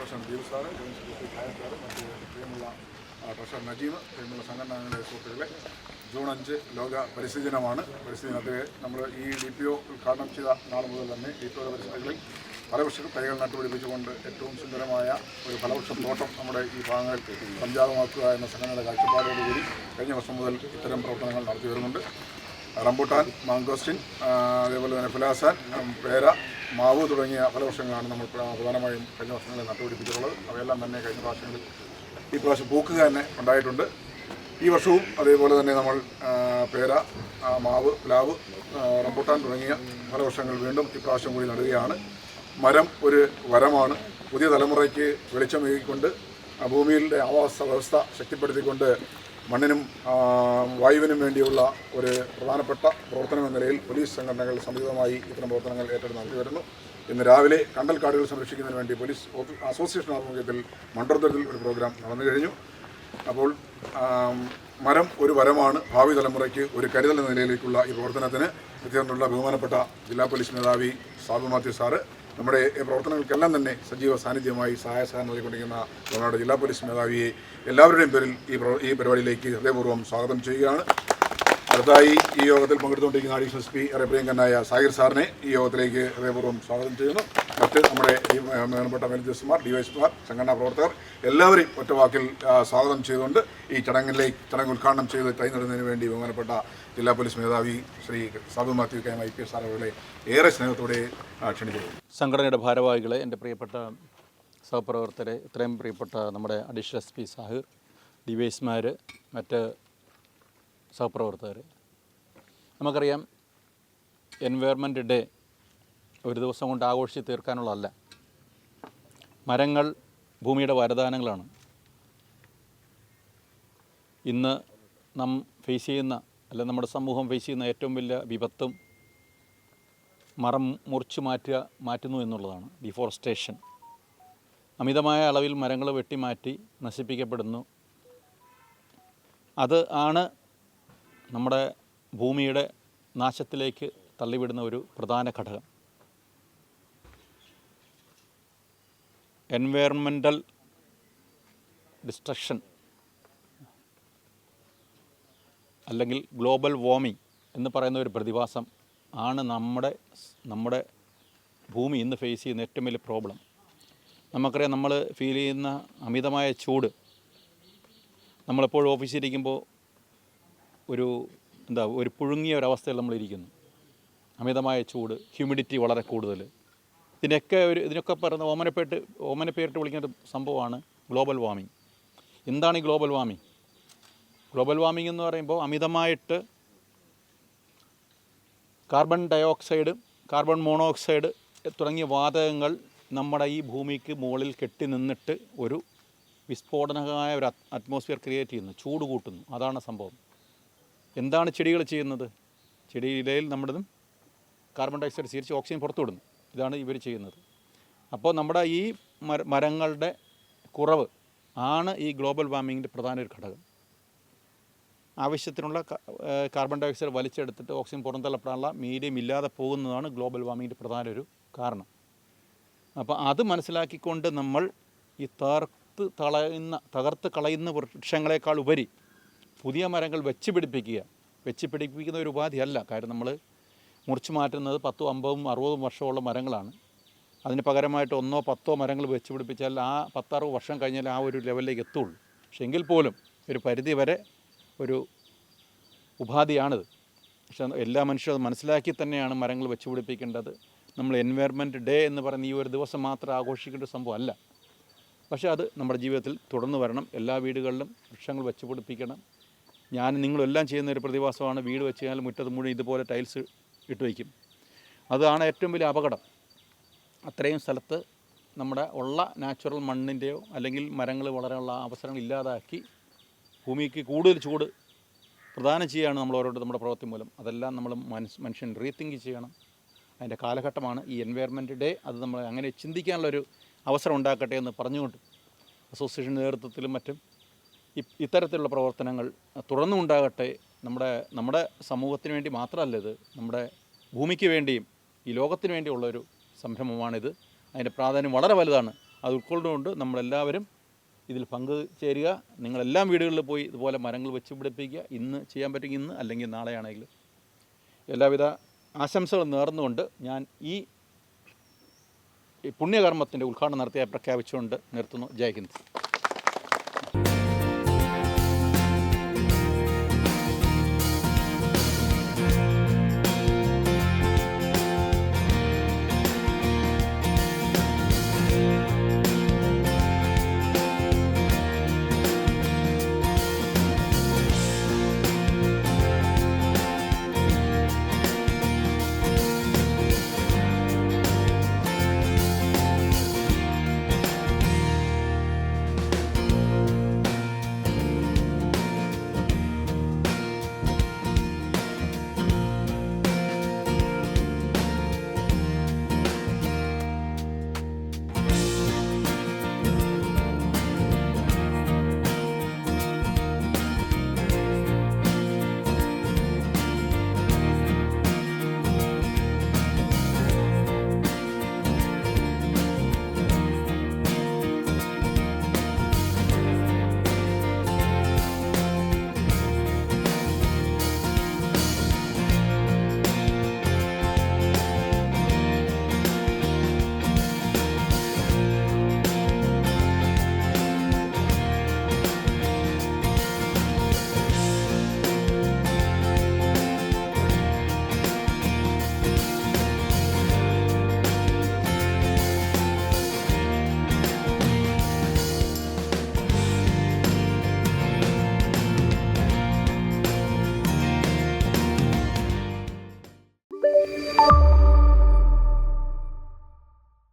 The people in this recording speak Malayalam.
Chairperson Deep sir, general secretary ഖായ സാറ്, മറ്റ് പ്രിയമുള്ള ട്രഷറർ നജീം, പ്രിയമുള്ള സംഘടനകളുടെ സുഹൃത്തുക്കളെ, ജൂൺ 5 ലോക പരിസ്ഥിതി ദിനമാണ്. പരിസ്ഥിതി ദിനത്തിൽ നമ്മൾ ഈ DPO ഉദ്ഘാടനം ചെയ്ത നാൾ മുതൽ തന്നെ DPOയുടെ പരിസ്ഥിതികളിൽ ഫലവൃക്ഷ തൈകൾ നട്ടുപിടിപ്പിച്ചുകൊണ്ട് ഏറ്റവും സുന്ദരമായ ഒരു ഫലവൃക്ഷ തോട്ടം നമ്മുടെ ഈ ഭാഗങ്ങളിൽ സംജാതമാക്കുക എന്ന സംഘടനയുടെ കാഴ്ചപ്പാടോടുകൂടി കഴിഞ്ഞ വർഷം മുതൽ ഇത്തരം പ്രവർത്തനങ്ങൾ നടത്തി വരുന്നുണ്ട്. റംബുട്ടാൻ, മാങ്കോസ്റ്റിൻ, അതേപോലെ തന്നെ ഫിലാസാൻ, പേര, മാവ് തുടങ്ങിയ ഫലവൃക്ഷങ്ങളാണ് നമ്മൾ പ്രധാനമായും കഴിഞ്ഞ വർഷങ്ങളിൽ നട്ടുപിടിപ്പിച്ചിട്ടുള്ളത്. അവയെല്ലാം തന്നെ കഴിഞ്ഞ പ്രാവശ്യങ്ങളിൽ ഈ പ്രാവശ്യം പൂക്കുക തന്നെ ഉണ്ടായിട്ടുണ്ട്. ഈ വർഷവും അതേപോലെ തന്നെ നമ്മൾ പേര, മാവ്, പ്ലാവ്, റംബുട്ടാൻ തുടങ്ങിയ ഫലവൃക്ഷങ്ങൾ വീണ്ടും ഈ പ്രാവശ്യം കൂടി നടുകയാണ്. മരം ഒരു വരമാണ്. പുതിയ തലമുറയ്ക്ക് വെളിച്ചമേകിക്കൊണ്ട് ഭൂമിയിലെ ആവാസ വ്യവസ്ഥ ശക്തിപ്പെടുത്തിക്കൊണ്ട് മണ്ണിനും വായുവിനും വേണ്ടിയുള്ള ഒരു പ്രധാനപ്പെട്ട പ്രവർത്തനം എന്ന നിലയിൽ പോലീസ് സംഘടനകൾ സംയുക്തമായി ഇത്തരം പ്രവർത്തനങ്ങൾ ഏറ്റെടുത്ത് നടത്തി വരുന്നു. ഇന്ന് രാവിലെ കണ്ടൽക്കാടുകൾ സംരക്ഷിക്കുന്നതിന് വേണ്ടി പോലീസ് അസോസിയേഷൻ ആഭിമുഖ്യത്തിൽ മണ്ഡലത്തിൽ ഒരു പ്രോഗ്രാം നടന്നു കഴിഞ്ഞു. അപ്പോൾ മരം ഒരു വരമാണ്. ഭാവി തലമുറയ്ക്ക് ഒരു കരുതൽ എന്ന നിലയിലേക്കുള്ള ഈ പ്രവർത്തനത്തിന് എത്തിയിട്ടുള്ള ബഹുമാനപ്പെട്ട ജില്ലാ പോലീസ് മേധാവി സാബു മാത്യു സാറ് നമ്മുടെ പ്രവർത്തനങ്ങൾക്കെല്ലാം തന്നെ സജീവ സാന്നിധ്യമായി സഹായ സഹകരണം നൽകിക്കൊണ്ടിരിക്കുന്ന നമ്മുടെ ജില്ലാ പോലീസ് മേധാവിയെ എല്ലാവരുടെയും പേരിൽ ഈ പരിപാടിയിലേക്ക് ഹൃദയപൂർവ്വം സ്വാഗതം ചെയ്യുകയാണ്. അടുത്തായി ഈ യോഗത്തിൽ പങ്കെടുത്തുകൊണ്ടിരിക്കുന്ന അഡീഷണൽ SP പ്രിയങ്കനായ സാഹിർ സാറിനെ ഈ യോഗത്തിലേക്ക് ഹൃദയപൂർവ്വം സ്വാഗതം ചെയ്യുന്നു. മറ്റ് നമ്മുടെ ഈ ബഹുമാനപ്പെട്ട മേലധ്യക്ഷന്മാർ, DYSPമാർ, സംഘടനാ പ്രവർത്തകർ എല്ലാവരെയും ഒറ്റവാക്കിൽ സ്വാഗതം ചെയ്തുകൊണ്ട് ഈ ചടങ്ങ് ഉദ്ഘാടനം ചെയ്ത് കൈനടുന്നതിന് വേണ്ടി ബഹുമാനപ്പെട്ട ജില്ലാ പോലീസ് മേധാവി ശ്രീ സാബു മാത്യു KM IPS സാറുകളെ ഏറെ സ്നേഹത്തോടെ ക്ഷണിച്ചു. സംഘടനയുടെ ഭാരവാഹികളെ, എൻ്റെ പ്രിയപ്പെട്ട സഹപ്രവർത്തകരെ, ഇത്രയും പ്രിയപ്പെട്ട നമ്മുടെ അഡീഷണൽ SP സാഹിർ, DYSമാർ, മറ്റ് സഹപ്രവർത്തകർ, നമുക്കറിയാം എൻവയറൺമെൻറ്റ് ഡേ ഒരു ദിവസം കൊണ്ട് ആഘോഷിച്ച് തീർക്കാനുള്ളതല്ല. മരങ്ങൾ ഭൂമിയുടെ വരദാനങ്ങളാണ്. ഇന്ന് നാം ഫേസ് ചെയ്യുന്ന, അല്ല നമ്മുടെ സമൂഹം ഫേസ് ചെയ്യുന്ന ഏറ്റവും വലിയ വിപത്തും മരം മുറിച്ചു മാറ്റുന്നു എന്നുള്ളതാണ് ഡിഫോറസ്റ്റേഷൻ. അമിതമായ അളവിൽ മരങ്ങൾ വെട്ടിമാറ്റി നശിപ്പിക്കപ്പെടുന്നു. അത് ആണ് നമ്മുടെ ഭൂമിയുടെ നാശത്തിലേക്ക് തള്ളിവിടുന്ന ഒരു പ്രധാന ഘടകം. എൻവയറൺമെൻ്റൽ ഡിസ്ട്രക്ഷൻ അല്ലെങ്കിൽ ഗ്ലോബൽ വാർമിംഗ് എന്ന് പറയുന്ന ഒരു പ്രതിഭാസം ആണ് നമ്മുടെ ഭൂമി ഇന്ന് ഫേസ് ചെയ്യുന്ന ഏറ്റവും വലിയ പ്രോബ്ലം. നമുക്കറിയാം, നമ്മൾ ഫീൽ ചെയ്യുന്ന അമിതമായ ചൂട്. നമ്മളെപ്പോഴും ഓഫീസിലിരിക്കുമ്പോൾ ഒരു പുഴുങ്ങിയ ഒരവസ്ഥയിൽ നമ്മളിരിക്കുന്നു. അമിതമായ ചൂട്, ഹ്യൂമിഡിറ്റി വളരെ കൂടുതൽ. ഇതിനൊക്കെ പറയുന്ന ഓമനപ്പേരിട്ട് വിളിക്കുന്ന ഒരു സംഭവമാണ് ഗ്ലോബൽ വാർമിംഗ്. എന്താണ് ഈ ഗ്ലോബൽ വാർമിംഗ്? ഗ്ലോബൽ വാർമിംഗ് എന്ന് പറയുമ്പോൾ അമിതമായിട്ട് കാർബൺ ഡയോക്സൈഡ്, കാർബൺ മോണോക്സൈഡ് തുടങ്ങിയ വാതകങ്ങൾ നമ്മുടെ ഈ ഭൂമിക്ക് മുകളിൽ കെട്ടി നിന്നിട്ട് ഒരു വിസ്ഫോടനമായ ഒരു അറ്റ്മോസ്ഫിയർ ക്രിയേറ്റ് ചെയ്യുന്നു, ചൂട് കൂട്ടുന്നു. അതാണ് സംഭവം. എന്താണ് ചെടികൾ ചെയ്യുന്നത്? ചെടിയിലയിൽ നമ്മുടേതും കാർബൺ ഡയോക്സൈഡ് സ്വീകരിച്ച് ഓക്സിജൻ പുറത്തു വിടുന്നു. ഇതാണ് ഇവർ ചെയ്യുന്നത്. അപ്പോൾ നമ്മുടെ ഈ മരങ്ങളുടെ കുറവ് ആണ് ഈ ഗ്ലോബൽ വാർമിങ്ങിൻ്റെ പ്രധാന ഒരു ഘടകം. ആവശ്യത്തിനുള്ള കാർബൺ ഡയോക്സൈഡ് വലിച്ചെടുത്തിട്ട് ഓക്സിജൻ പുറന്തള്ളപ്പെടാനുള്ള മീഡിയം ഇല്ലാതെ പോകുന്നതാണ് ഗ്ലോബൽ വാർമിങ്ങിൻ്റെ പ്രധാന ഒരു കാരണം. അപ്പോൾ അത് മനസ്സിലാക്കിക്കൊണ്ട് നമ്മൾ ഈ തകർത്ത് കളയുന്ന വൃക്ഷങ്ങളെക്കാൾ ഉപരി പുതിയ മരങ്ങൾ വെച്ച് പിടിപ്പിക്കുന്ന ഒരു ഉപാധിയല്ല. കാര്യം നമ്മൾ മുറിച്ച് മാറ്റുന്നത് 10, 50, 60 വർഷമുള്ള മരങ്ങളാണ്. അതിന് പകരമായിട്ട് 1, 10 മരങ്ങൾ വെച്ച് പിടിപ്പിച്ചാൽ ആ 10, 60 വർഷം കഴിഞ്ഞാൽ ആ ഒരു ലെവലിലേക്ക് എത്തുള്ളൂ. പക്ഷെ എങ്കിൽ പോലും ഒരു പരിധി വരെ ഒരു ഉപാധിയാണിത്. പക്ഷെ എല്ലാ മനുഷ്യരും അത് മനസ്സിലാക്കി തന്നെയാണ് മരങ്ങൾ വെച്ച് പിടിപ്പിക്കേണ്ടത്. നമ്മൾ എൻവയറൺമെൻറ്റ് ഡേ എന്ന് പറയുന്ന ഈ ഒരു ദിവസം മാത്രം ആഘോഷിക്കേണ്ട ഒരു സംഭവം അല്ല. പക്ഷേ അത് നമ്മുടെ ജീവിതത്തിൽ തുടർന്ന് വരണം. എല്ലാ വീടുകളിലും വൃക്ഷങ്ങൾ വെച്ച് പിടിപ്പിക്കണം. നിങ്ങളെല്ലാം ചെയ്യുന്ന ഒരു പ്രതിഭാസമാണ്. വീട് വെച്ച് കഴിഞ്ഞാൽ മുറ്റത്ത് മുഴുവൻ ഇതുപോലെ ടൈൽസ് ഇട്ട് വയ്ക്കും. അതാണ് ഏറ്റവും വലിയ അപകടം. അത്രയും സ്ഥലത്ത് നമ്മുടെ ഉള്ള നാച്ചുറൽ മണ്ണിൻ്റെയോ അല്ലെങ്കിൽ മരങ്ങൾ വളരാനുള്ള അവസരങ്ങൾ ഇല്ലാതാക്കി ഭൂമിക്ക് കൂടുതൽ ചൂട് പ്രദാനം ചെയ്യുകയാണ് നമ്മുടെ പ്രവൃത്തി മൂലം. അതെല്ലാം നമ്മൾ മനുഷ്യൻ റീതിങ്ക് ചെയ്യണം. അതിൻ്റെ കാലഘട്ടമാണ് ഈ എൻവയറൺമെൻറ്റ് ഡേ. അത് നമ്മൾ അങ്ങനെ ചിന്തിക്കാനുള്ളൊരു അവസരം ഉണ്ടാക്കട്ടെ എന്ന് പറഞ്ഞുകൊണ്ട് അസോസിയേഷൻ നേതൃത്വത്തിലും മറ്റും ഇത്തരത്തിലുള്ള പ്രവർത്തനങ്ങൾ തുടർന്നുണ്ടാകട്ടെ. നമ്മുടെ സമൂഹത്തിന് വേണ്ടി മാത്രമല്ല, ഇത് നമ്മുടെ ഭൂമിക്ക് വേണ്ടിയും ഈ ലോകത്തിന് വേണ്ടിയുള്ളൊരു സംരംഭമാണിത്. അതിൻ്റെ പ്രാധാന്യം വളരെ വലുതാണ്. അത് ഉൾക്കൊണ്ടുകൊണ്ട് നമ്മളെല്ലാവരും ഇതിൽ പങ്കുചേരുക. നിങ്ങളെല്ലാം വീടുകളിൽ പോയി ഇതുപോലെ മരങ്ങൾ വെച്ച് പിടിപ്പിക്കുക. ഇന്ന് ചെയ്യാൻ പറ്റുമെങ്കിൽ ഇന്ന്, അല്ലെങ്കിൽ നാളെയാണെങ്കിലും. എല്ലാവിധ ആശംസകളും നേർന്നുകൊണ്ട് ഞാൻ ഈ പുണ്യകർമ്മത്തിൻ്റെ ഉദ്ഘാടനം നടത്തിയായി പ്രഖ്യാപിച്ചുകൊണ്ട് നിർത്തുന്നു. ജയ് ഹിന്ദ്.